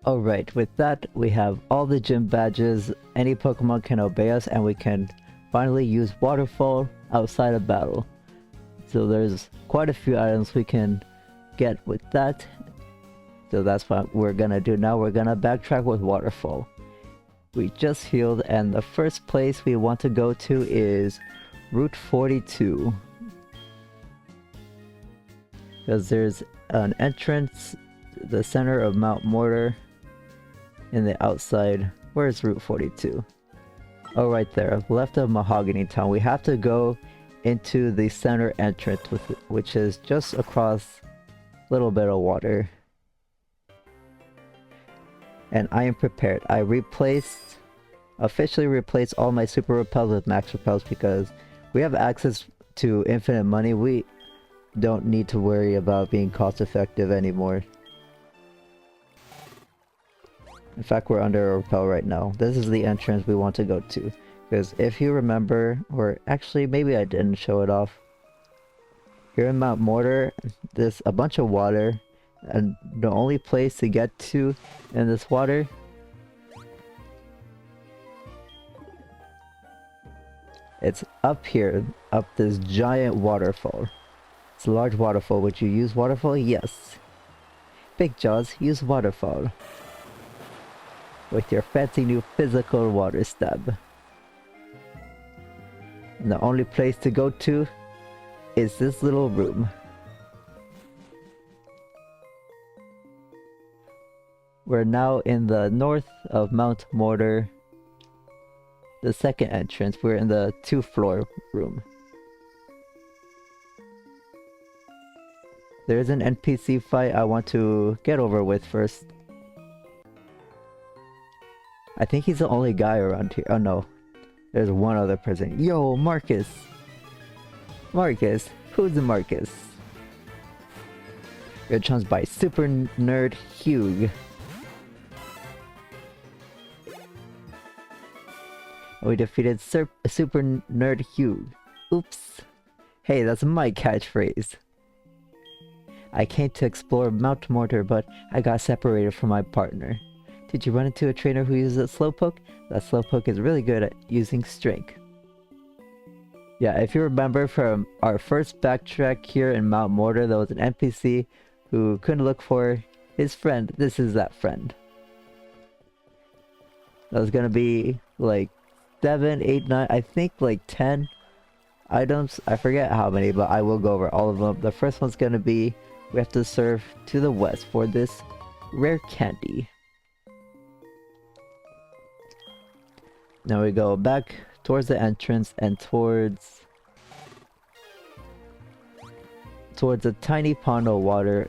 Alright, with that, we have all the gym badges, any Pokemon can obey us, and we can finally use Waterfall outside of battle. So there's quite a few items we can get with that. So that's what we're gonna do now. We're gonna backtrack with Waterfall. We just healed, and the first place we want to go to is Route 42. Because there's an entrance, the center of Mount Mortar, in the outside. Where's Route 42? Oh, right there, left of Mahogany Town. We have to go into the center entrance, which is just across a little bit of water. And I am prepared. I officially replaced all my super repels with max repels because we have access to infinite money. We don't need to worry about being cost effective anymore. In fact, we're under a repel right now. This is the entrance we want to go to. Because if you remember, or actually maybe I didn't show it off. Here in Mount Mortar, there's a bunch of water. And the only place to get to in this water it's up here, up this giant waterfall. It's a large waterfall. Would you use Waterfall? Yes. Big Jaws, use Waterfall. With your fancy new physical water stab. And the only place to go to is this little room. We're now in the north of Mount Mortar. The second entrance. We're in the 2-floor room. There's an NPC fight I want to get over with first. I think he's the only guy around here. Oh no. There's one other person. Yo, Marcus! Marcus! Who's Marcus? You're challenged by Super Nerd Hugh. We defeated Super Nerd Hugh. Oops. Hey, that's my catchphrase. I came to explore Mount Mortar, but I got separated from my partner. Did you run into a trainer who uses a Slowpoke? That Slowpoke is really good at using Strength. Yeah, if you remember from our first backtrack here in Mount Mortar, there was an NPC who couldn't look for his friend. This is that friend. That was gonna be like 7, 8, 9, I think like 10 items. I forget how many, but I will go over all of them. The first one's gonna be, we have to surf to the west for this rare candy. Now we go back towards the entrance and towards a tiny pond of water.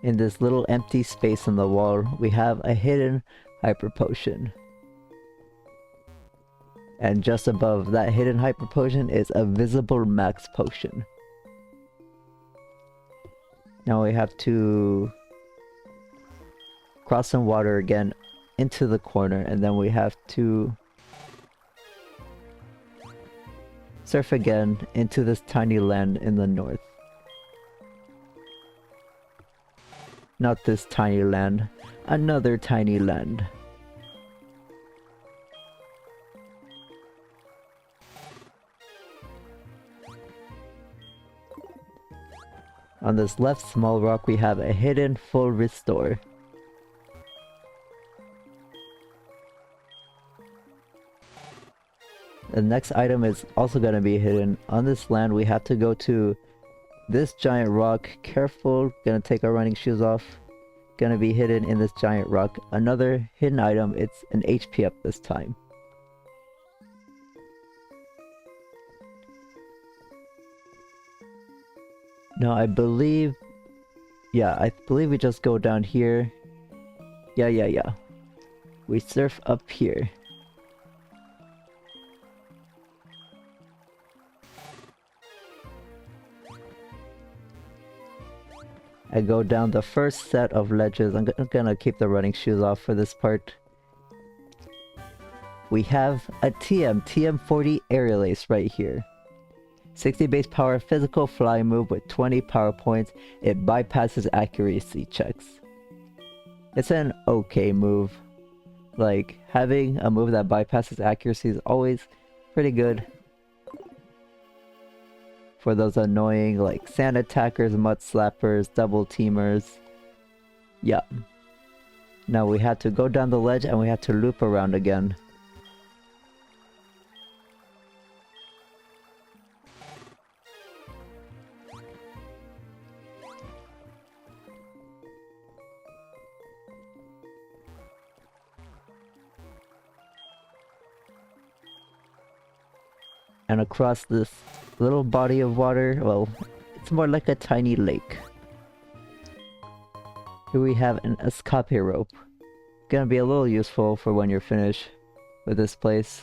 In this little empty space on the wall, we have a hidden hyper potion. And just above that hidden hyper potion is a visible max potion. Now we have to cross some water again into the corner, and then we have to surf again into this tiny land in the north. Not this tiny land, another tiny land. On this left small rock we have a hidden full restore. The next item is also going to be hidden. On this land we have to go to this giant rock. Careful, gonna take our running shoes off. Gonna be hidden in this giant rock. Another hidden item, it's an HP up this time. Now I believe, yeah, I believe we just go down here. Yeah. We surf up here. I go down the first set of ledges. I'm gonna keep the running shoes off for this part. we have a TM40 Aerial Ace right here. 60 base power physical flying move with 20 power points. It bypasses accuracy checks. It's an okay move. Like, having a move that bypasses accuracy is always pretty good. For those annoying, like, sand attackers, mud slappers, double teamers. Yeah. Now we have to go down the ledge and we have to loop around again. And across this little body of water, well, it's more like a tiny lake. Here we have an escape rope. Gonna be a little useful for when you're finished with this place.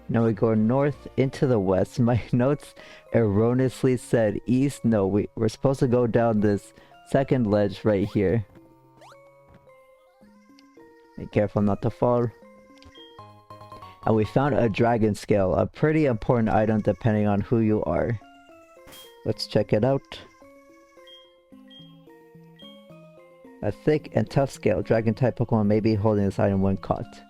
Now we go north into the west. My notes erroneously said east. No, we're supposed to go down this second ledge right here. Be careful not to fall. And we found a dragon scale, a pretty important item depending on who you are. Let's check it out. A thick and tough scale. Dragon type Pokemon may be holding this item when caught.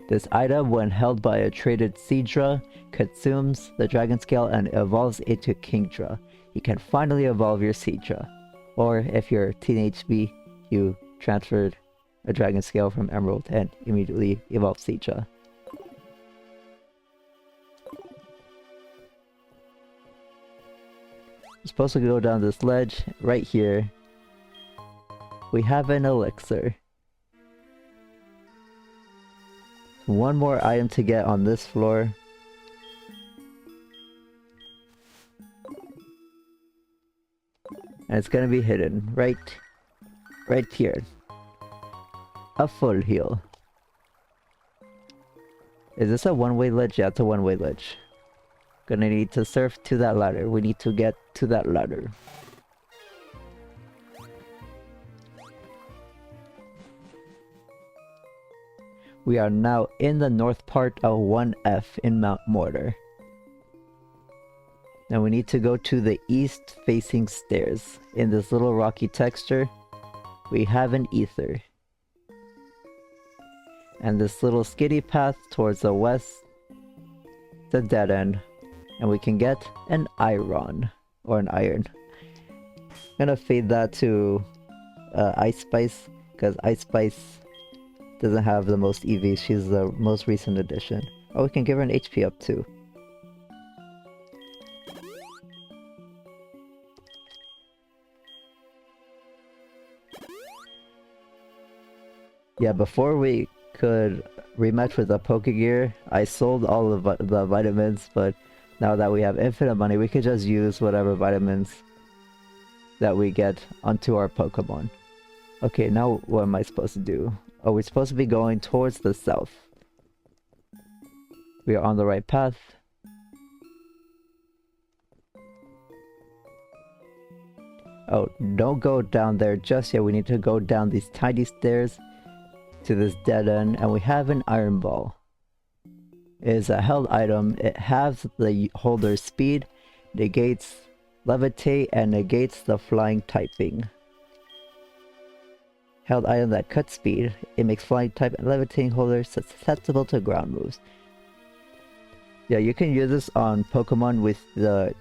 This item, when held by a traded Seadra, consumes the Dragon Scale and evolves into Kingdra. You can finally evolve your Seadra. Or if you're Teenage B, you transferred a Dragon Scale from Emerald and immediately evolve Seadra. We're supposed to go down this ledge right here. We have an elixir. One more item to get on this floor. And it's gonna be hidden right here. A full heal. Is this a one-way ledge? Yeah, it's a one-way ledge. Gonna need to surf to that ladder. We need to get to that ladder. We are now in the north part of 1F in Mount Mortar. Now we need to go to the east facing stairs. In this little rocky texture, we have an ether. And this little skiddy path towards the west, the dead end. And we can get an iron, or an iron. I'm gonna fade that to Ice Spice, because Ice Spice doesn't have the most EVs. She's the most recent addition. Oh, we can give her an HP up too. Yeah, before we could rematch with the Pokegear, I sold all of the vitamins, but now that we have infinite money, we could just use whatever vitamins that we get onto our Pokemon. Okay, now what am I supposed to do? Oh, we're supposed to be going towards the south. We are on the right path. Oh, don't go down there just yet. We need to go down these tiny stairs to this dead end, and we have an Iron Ball. It is a held item. It halves the holder's speed, negates levitate, and negates the flying typing. Held item that cuts speed. It makes flying type and levitating holders susceptible to ground moves. Yeah, you can use this on Pokemon with the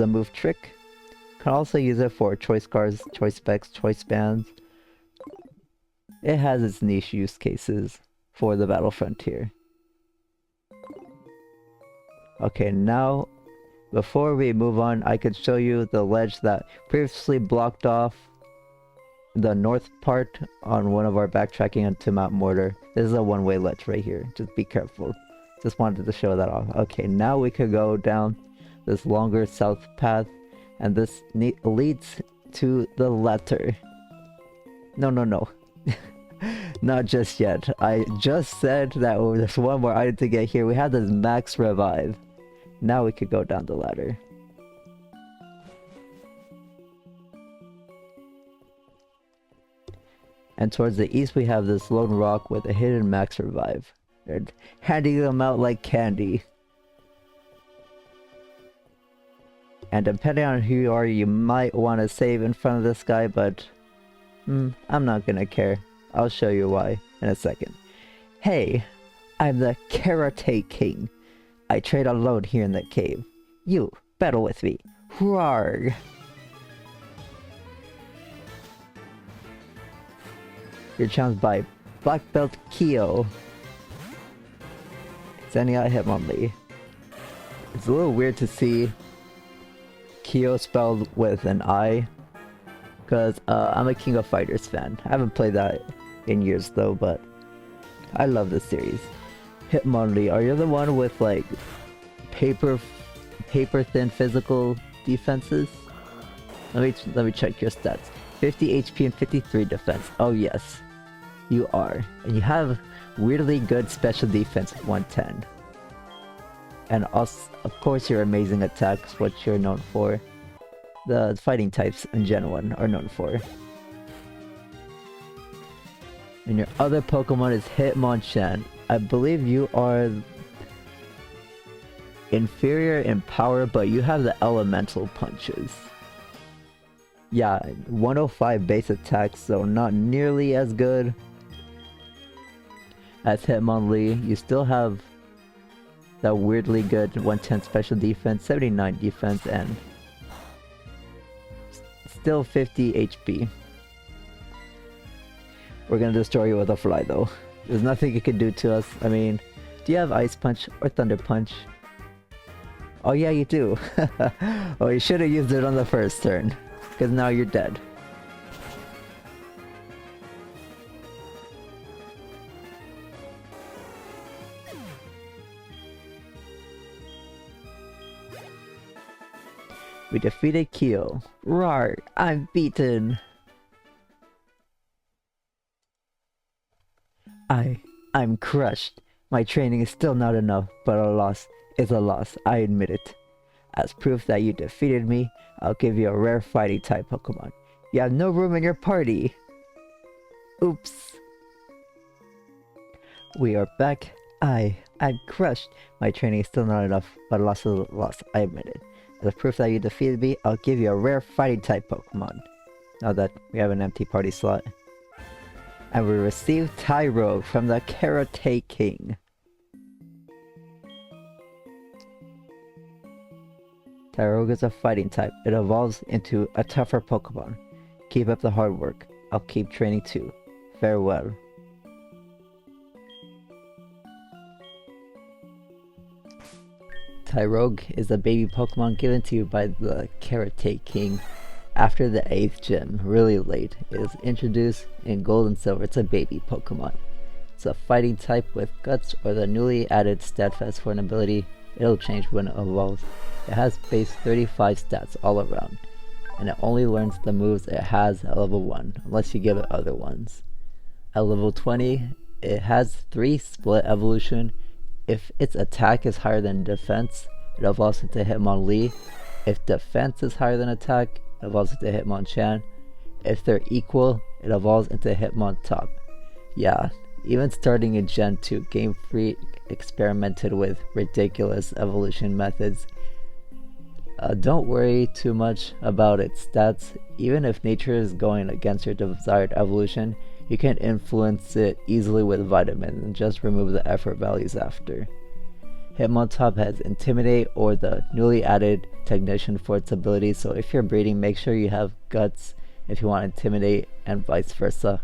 move Trick. You can also use it for choice cards, choice specs, choice bands. It has its niche use cases for the Battle Frontier. Okay, now before we move on, I could show you the ledge that previously blocked off the north part on one of our backtracking into Mount Mortar. This is a one-way ledge right here. Just be careful. Just wanted to show that off. Okay, now we could go down this longer south path, and this leads to the letter. No. Not just yet. I just said that there's one more item to get here. We have this max revive. Now we could go down the ladder. And towards the east we have this lone rock with a hidden max revive. They're handing them out like candy. And depending on who you are, you might want to save in front of this guy, but I'm not gonna care. I'll show you why in a second. Hey, I'm the Karate King. I trade alone here in the cave. You, battle with me. Roar! You're challenged by Black Belt Kyo. Sending out Hitmonlee. It's a little weird to see Kyo spelled with an I, because I'm a King of Fighters fan. I haven't played that in years though, but I love this series. Hitmonlee, are you the one with like paper thin physical defenses? Let me check your stats. 50 HP and 53 defense. Oh yes, you are. And you have weirdly good special defense at 110. And also, of course, your amazing attacks, what you're known for. The fighting types in Gen 1 are known for. And your other Pokemon is Hitmonchan. I believe you are inferior in power, but you have the elemental punches. Yeah, 105 base attacks, so not nearly as good as Hitmonlee. You still have that weirdly good 110 special defense, 79 defense, and still 50 HP. We're gonna destroy you with a fly though. There's nothing you can do to us. I mean, do you have Ice Punch or Thunder Punch? Oh yeah, you do. Oh, you should have used it on the first turn, because now you're dead. We defeated Kyo. Roar! I'm beaten! I'm crushed. My training is still not enough, but a loss is a loss, I admit it. As proof that you defeated me, I'll give you a rare fighting type Pokemon. You have no room in your party! Oops. We are back. I'm crushed. My training is still not enough, but a loss is a loss, I admit it. As proof that you defeated me, I'll give you a rare fighting type Pokemon. Now that we have an empty party slot. And we received Tyrogue from the Karate King. Tyrogue is a fighting type. It evolves into a tougher Pokemon. Keep up the hard work. I'll keep training too. Farewell. Tyrogue is a baby Pokemon given to you by the Karate King after the 8th gym, really late. It is introduced in Gold and Silver. It's a baby Pokemon. It's a fighting type with Guts or the newly added Steadfast for an ability. It'll change when it evolves. It has base 35 stats all around, and it only learns the moves it has at level 1, unless you give it other ones. At level 20, it has 3 split evolution. If its attack is higher than defense, it evolves into Hitmonlee. If defense is higher than attack, it evolves into Hitmonchan. If they're equal, it evolves into Hitmontop. Yeah, even starting in Gen 2, Game Freak experimented with ridiculous evolution methods. Don't worry too much about its stats. Even if nature is going against your desired evolution, you can influence it easily with vitamins and just remove the effort values after. Hitmontop has Intimidate or the newly added Technician for its ability, so if you're breeding, make sure you have Guts if you want Intimidate and vice versa.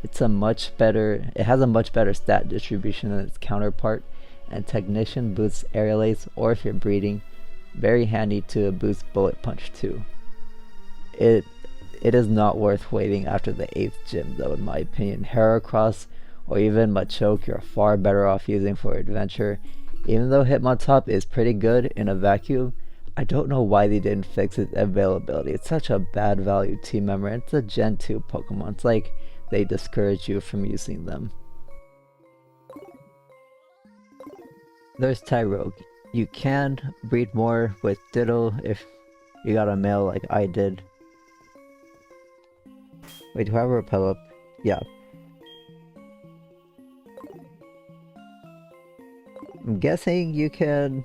It has a much better stat distribution than its counterpart, and Technician boosts Aerial Ace, or if you're breeding, very handy to boost Bullet Punch too. It is not worth waiting after the 8th gym though, in my opinion. Heracross or even Machoke you're far better off using for adventure. Even though Hitmontop is pretty good in a vacuum, I don't know why they didn't fix its availability. It's such a bad value team member. It's a Gen 2 Pokemon. It's like they discourage you from using them. There's Tyrogue. You can breed more with Diddle if you got a male like I did. Wait, do I have a repel up? Yeah. I'm guessing you can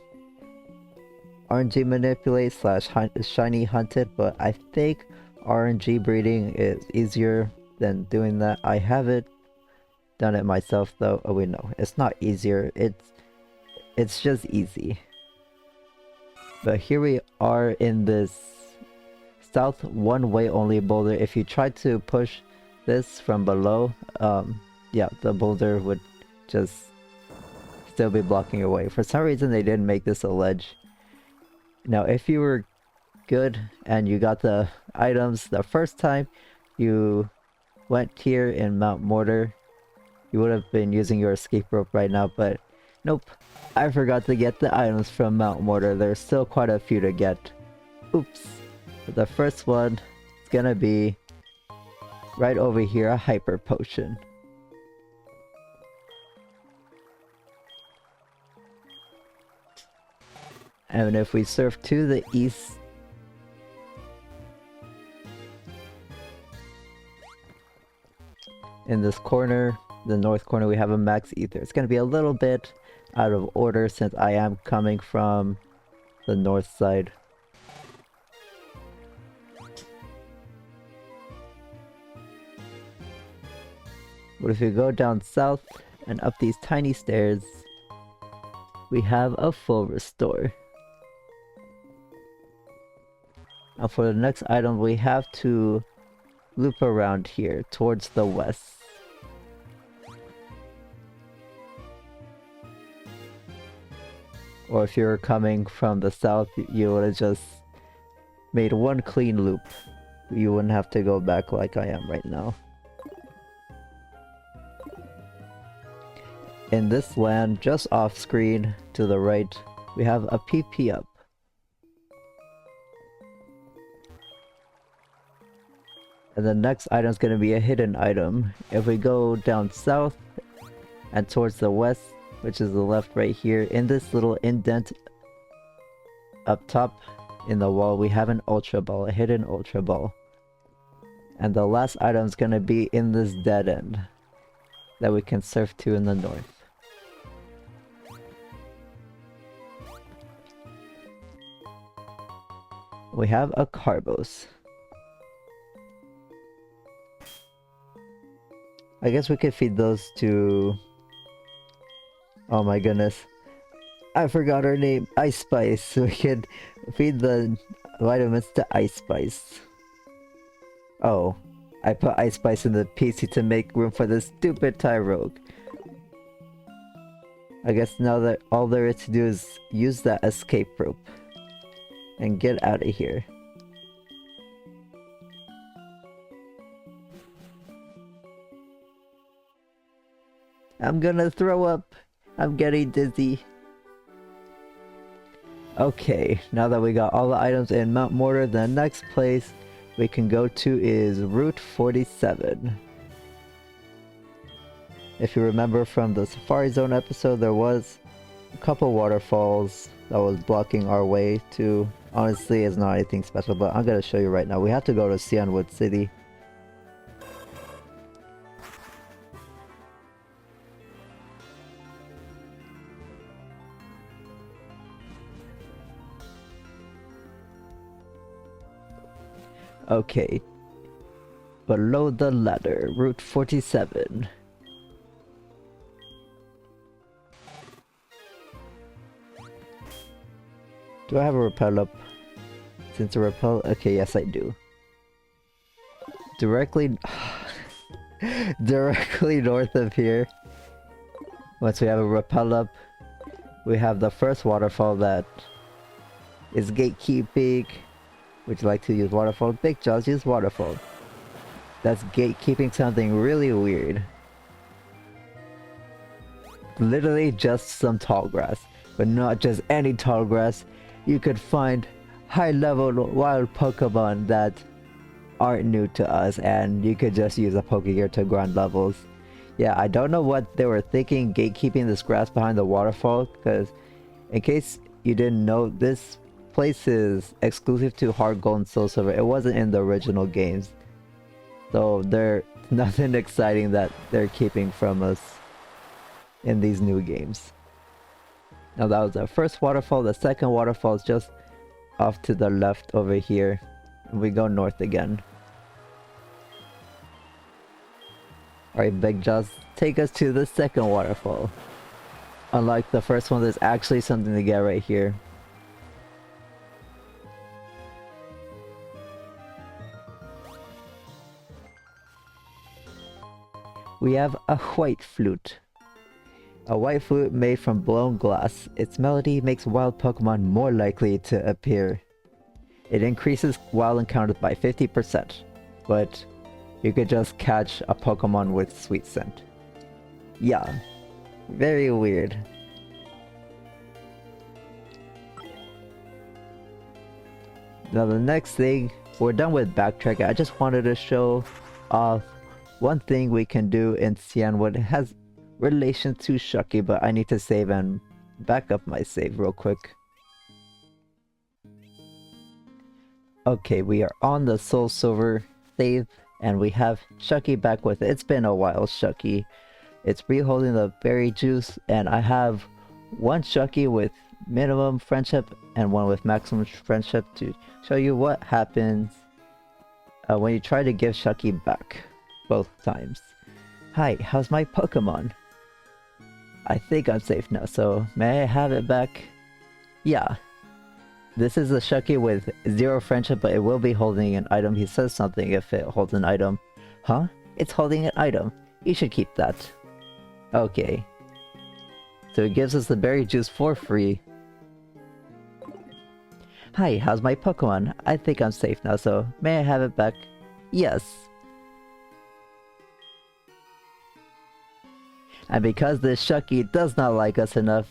RNG manipulate / shiny hunt it, but I think RNG breeding is easier than doing that. I haven't done it myself though. Oh wait, no, it's not easier. It's just easy. But here we are in this south one-way only boulder. If you try to push this from below, yeah, the boulder would just still be blocking your way. For some reason they didn't make this a ledge. Now if you were good and you got the items the first time you went here in Mount Mortar, you would have been using your escape rope right now, but nope. I forgot to get the items from Mount Mortar. There's still quite a few to get. Oops. But the first one is gonna be right over here, a hyper potion. And if we surf to the east, in this corner, the north corner, we have a max ether. It's gonna be a little bit out of order since I am coming from the north side. But if we go down south and up these tiny stairs, we have a full restore. Now for the next item, we have to loop around here towards the west. Or if you were coming from the south, you would have just made one clean loop. You wouldn't have to go back like I am right now. In this land, just off screen to the right, we have a PP up. And the next item is going to be a hidden item. If we go down south and towards the west, which is the left right here, in this little indent up top in the wall, we have an Ultra Ball, a hidden Ultra Ball. And the last item is going to be in this dead end that we can surf to in the north. We have a Carbos. I guess we could feed those to... Oh my goodness. I forgot her name. Ice Spice. We could feed the vitamins to Ice Spice. Oh. I put Ice Spice in the PC to make room for this stupid Tyrogue. I guess now that all there is to do is use that escape rope. And get out of here. I'm gonna throw up. I'm getting dizzy. Okay, now that we got all the items in Mount Mortar, the next place we can go to is Route 47. If you remember from the Safari Zone episode, there was a couple waterfalls that was blocking our way to. Honestly, it's not anything special, but I'm gonna show you right now. We have to go to Cianwood City. Okay. Below the ladder, Route 47. Do I have a repel up? Since a repel... Okay, yes I do. Directly... directly north of here. Once we have a repel up, we have the first waterfall that is gatekeeping. Would you like to use waterfall? Big Jaws use waterfall. That's gatekeeping something really weird. Literally just some tall grass. But not just any tall grass. You could find high level wild Pokemon that aren't new to us, and you could just use a Pokegear to grind levels. Yeah, I don't know what they were thinking gatekeeping this grass behind the waterfall, because in case you didn't know, this place is exclusive to HeartGold and SoulSilver. It wasn't in the original games. So there's nothing exciting that they're keeping from us in these new games. Now that was our first waterfall. The second waterfall is just off to the left over here. And we go north again. Alright, Big Jaws, take us to the second waterfall. Unlike the first one, there's actually something to get right here. We have a white flute. A white flute made from blown glass. Its melody makes wild Pokemon more likely to appear. It increases wild encounters by 50%, but you could just catch a Pokemon with sweet scent. Yeah, very weird. Now the next thing, we're done with Backtrack. I just wanted to show off one thing we can do in Cianwood. It has relation to Shuckie, but I need to save and back up my save real quick. Okay, we are on the SoulSilver save, and we have Shuckie back with it. It's been a while, Shuckie. It's reholding the berry juice, and I have one Shuckie with minimum friendship and one with maximum friendship to show you what happens when you try to give Shuckie back both times. Hi, how's my Pokemon? I think I'm safe now, so may I have it back? Yeah. This is a Shuckie with 0 friendship, but it will be holding an item. He says something if it holds an item. Huh? It's holding an item. You should keep that. Okay. So it gives us the berry juice for free. Hi, how's my Pokemon? I think I'm safe now, so may I have it back? Yes. And because this Shuckie does not like us enough,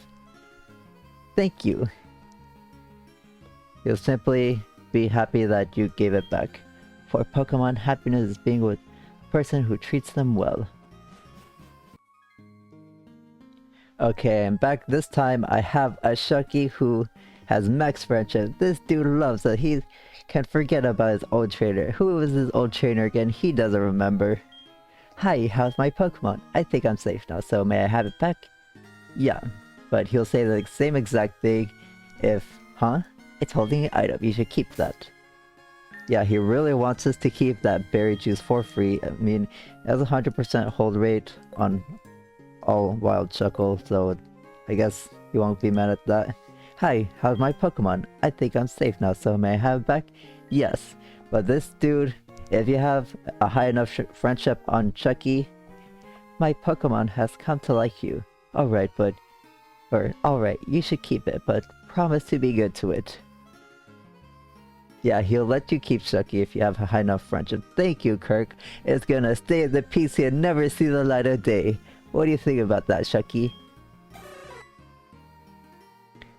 thank you. You'll simply be happy that you gave it back. For Pokemon, happiness is being with a person who treats them well. Okay, and back this time I have a Shuckie who has max friendship. This dude loves it. He can forget about his old trainer. Who was his old trainer again? He doesn't remember. Hi, how's my Pokemon? I think I'm safe now, so may I have it back? Yeah, but he'll say the same exact thing if, huh? It's holding an item, you should keep that. Yeah, he really wants us to keep that berry juice for free. I mean, it has a 100% hold rate on all wild Shuckle, so I guess you won't be mad at that. Hi, how's my Pokemon? I think I'm safe now, so may I have it back? Yes, but this dude, if you have a high enough friendship on Shuckie, my Pokemon has come to like you. Alright, you should keep it, but promise to be good to it. Yeah, he'll let you keep Shuckie if you have a high enough friendship. Thank you, Kirk. It's gonna stay in the PC and never see the light of day. What do you think about that, Shuckie?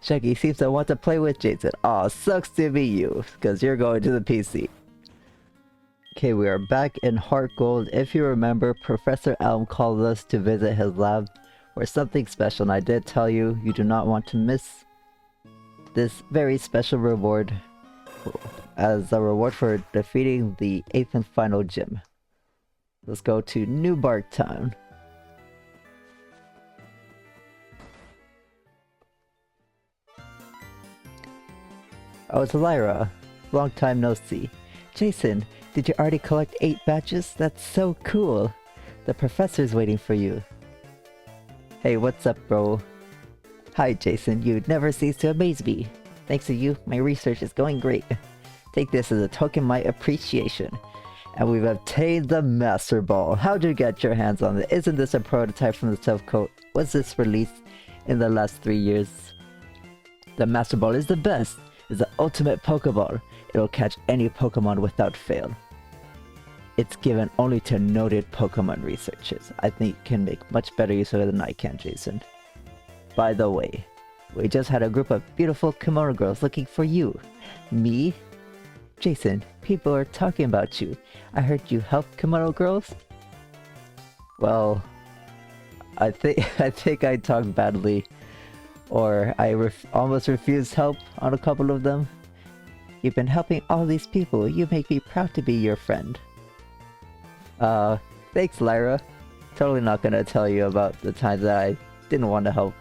Shuckie seems to want to play with Jason. Aw, sucks to be you, because you're going to the PC. Okay, we are back in HeartGold. If you remember, Professor Elm called us to visit his lab for something special, and I did tell you, you do not want to miss this very special reward as a reward for defeating the 8th and final gym. Let's go to New Bark Town. Oh, it's Lyra. Long time no see. Jason, did you already collect 8 badges? That's so cool. The professor's waiting for you. Hey, what's up, bro? Hi, Jason. You never cease to amaze me. Thanks to you, my research is going great. Take this as a token of my appreciation. And we've obtained the Masterball. How'd you get your hands on it? Isn't this a prototype from the Silph Coat? Was this released in the last 3 years? The Masterball is the best. It's the ultimate Pokeball. It'll catch any Pokemon without fail. It's given only to noted Pokemon researchers. I think you can make much better use of it than I can, Jason. By the way, we just had a group of beautiful kimono girls looking for you. Me? Jason, people are talking about you. I heard you helped Kimono girls? Well, I think I talked badly. Or I almost refused help on a couple of them. You've been helping all these people. You make me proud to be your friend. Thanks, Lyra. Totally not gonna tell you about the times that I didn't want to help.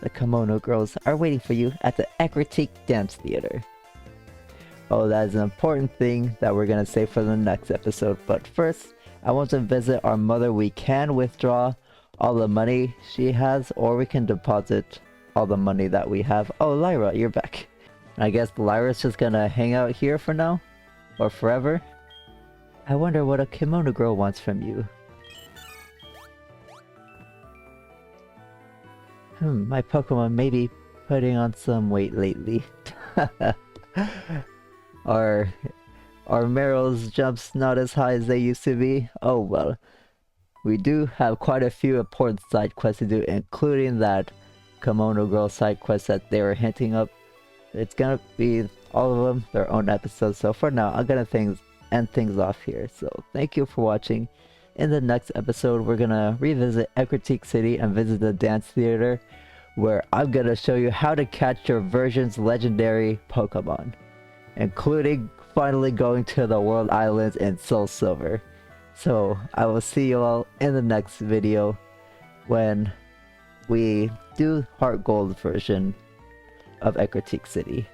The Kimono girls are waiting for you at the Acrobatic Dance Theater. Oh, that is an important thing that we're gonna say for the next episode. But first, I want to visit our mother. We can withdraw all the money she has, or we can deposit all the money that we have. Oh, Lyra, you're back. I guess Lyra's just gonna hang out here for now? Or forever? I wonder what a kimono girl wants from you. My Pokemon may be putting on some weight lately. Our Meryl's jumps not as high as they used to be. Oh well. We do have quite a few important side quests to do, including that Kimono Girl side quest that they were hinting up. It's gonna be all of them their own episodes. So for now, I'm gonna end things off here. So thank you for watching. In the next episode, we're gonna revisit Ecruteak City and visit the dance theater, where I'm gonna show you how to catch your version's legendary Pokemon, including finally going to the World Islands in SoulSilver. So I will see you all in the next video when we do HeartGold version of Ecruteak City.